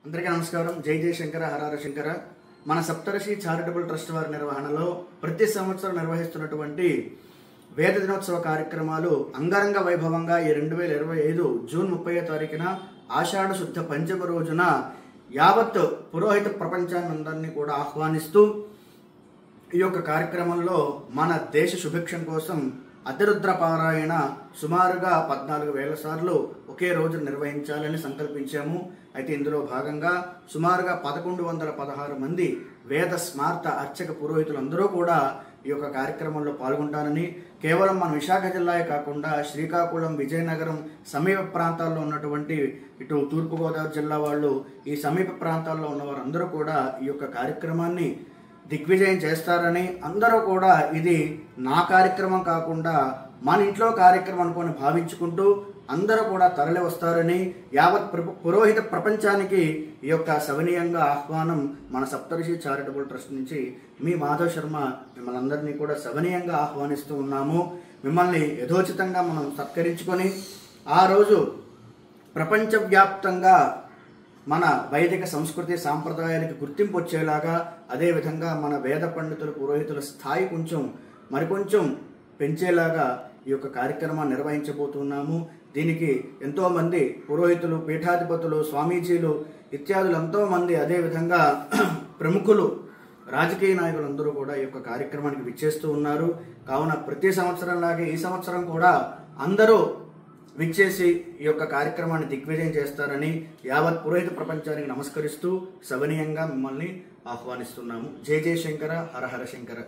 అందరికీ నమస్కారం. జై జై శంకర, హరహర శంకర. మన సప్తర్షి చారిటబుల్ ట్రస్ట్ వారి నిర్వహణలో ప్రతి సంవత్సరం నిర్వహిస్తున్నటువంటి వేద దినోత్సవ కార్యక్రమాలు అంగరంగ వైభవంగా ఈ 2025 జూన్ 30వ తారీఖున ఆషాఢ శుద్ధ పంచమ రోజున యావత్ పురోహిత ప్రపంచాన్నందరినీ కూడా ఆహ్వానిస్తూ ఈ యొక్క కార్యక్రమంలో మన దేశ సుభిక్షం కోసం అతిరుద్ర పారాయణ సుమారుగా 14,000 సార్లు ఒకే రోజు నిర్వహించాలని సంకల్పించాము. అయితే ఇందులో భాగంగా సుమారుగా 1116 మంది వేద స్మార్త అర్చక పురోహితులందరూ కూడా ఈ యొక్క కార్యక్రమంలో పాల్గొంటారని, కేవలం మన విశాఖ జిల్లాయే కాకుండా శ్రీకాకుళం, విజయనగరం సమీప ప్రాంతాల్లో ఉన్నటువంటి ఇటు తూర్పుగోదావరి జిల్లా వాళ్ళు, ఈ సమీప ప్రాంతాల్లో ఉన్న వారందరూ కూడా ఈ యొక్క కార్యక్రమాన్ని దిగ్విజయం చేస్తారని, అందరూ కూడా ఇది నా కార్యక్రమం కాకుండా మన ఇంట్లో కార్యక్రమం అనుకొని భావించుకుంటూ అందరూ కూడా తరలి వస్తారని, యావత్ పురోహిత ప్రపంచానికి ఈ యొక్క సవనీయంగా ఆహ్వానం మన సప్తర్షి చారిటబుల్ ట్రస్ట్ నుంచి మీ మాధవ్ శర్మ మిమ్మల్ని అందరినీ కూడా సవనీయంగా ఆహ్వానిస్తూ ఉన్నాము. మిమ్మల్ని యథోచితంగా మనం సత్కరించుకొని ఆ రోజు ప్రపంచవ్యాప్తంగా మన వైదిక సంస్కృతి సాంప్రదాయాలకు గుర్తింపు వచ్చేలాగా, అదేవిధంగా మన వేద పండితుల పురోహితుల స్థాయి మరికొంచెం పెంచేలాగా ఈ యొక్క కార్యక్రమాన్ని నిర్వహించబోతున్నాము. దీనికి ఎంతోమంది పురోహితులు, పీఠాధిపతులు, స్వామీజీలు ఇత్యాదులు ఎంతోమంది, అదేవిధంగా ప్రముఖులు, రాజకీయ నాయకులందరూ కూడా ఈ యొక్క కార్యక్రమానికి విచ్చేస్తూ ఉన్నారు. కావున ప్రతి సంవత్సరంలాగే ఈ సంవత్సరం కూడా అందరూ విచ్చేసి ఈ యొక్క కార్యక్రమాన్ని దిగ్విజయం చేస్తారని యావత్ పురోహిత ప్రపంచానికి నమస్కరిస్తూ సవనీయంగా మిమ్మల్ని ఆహ్వానిస్తున్నాము. జై జై శంకర, హర హర శంకర.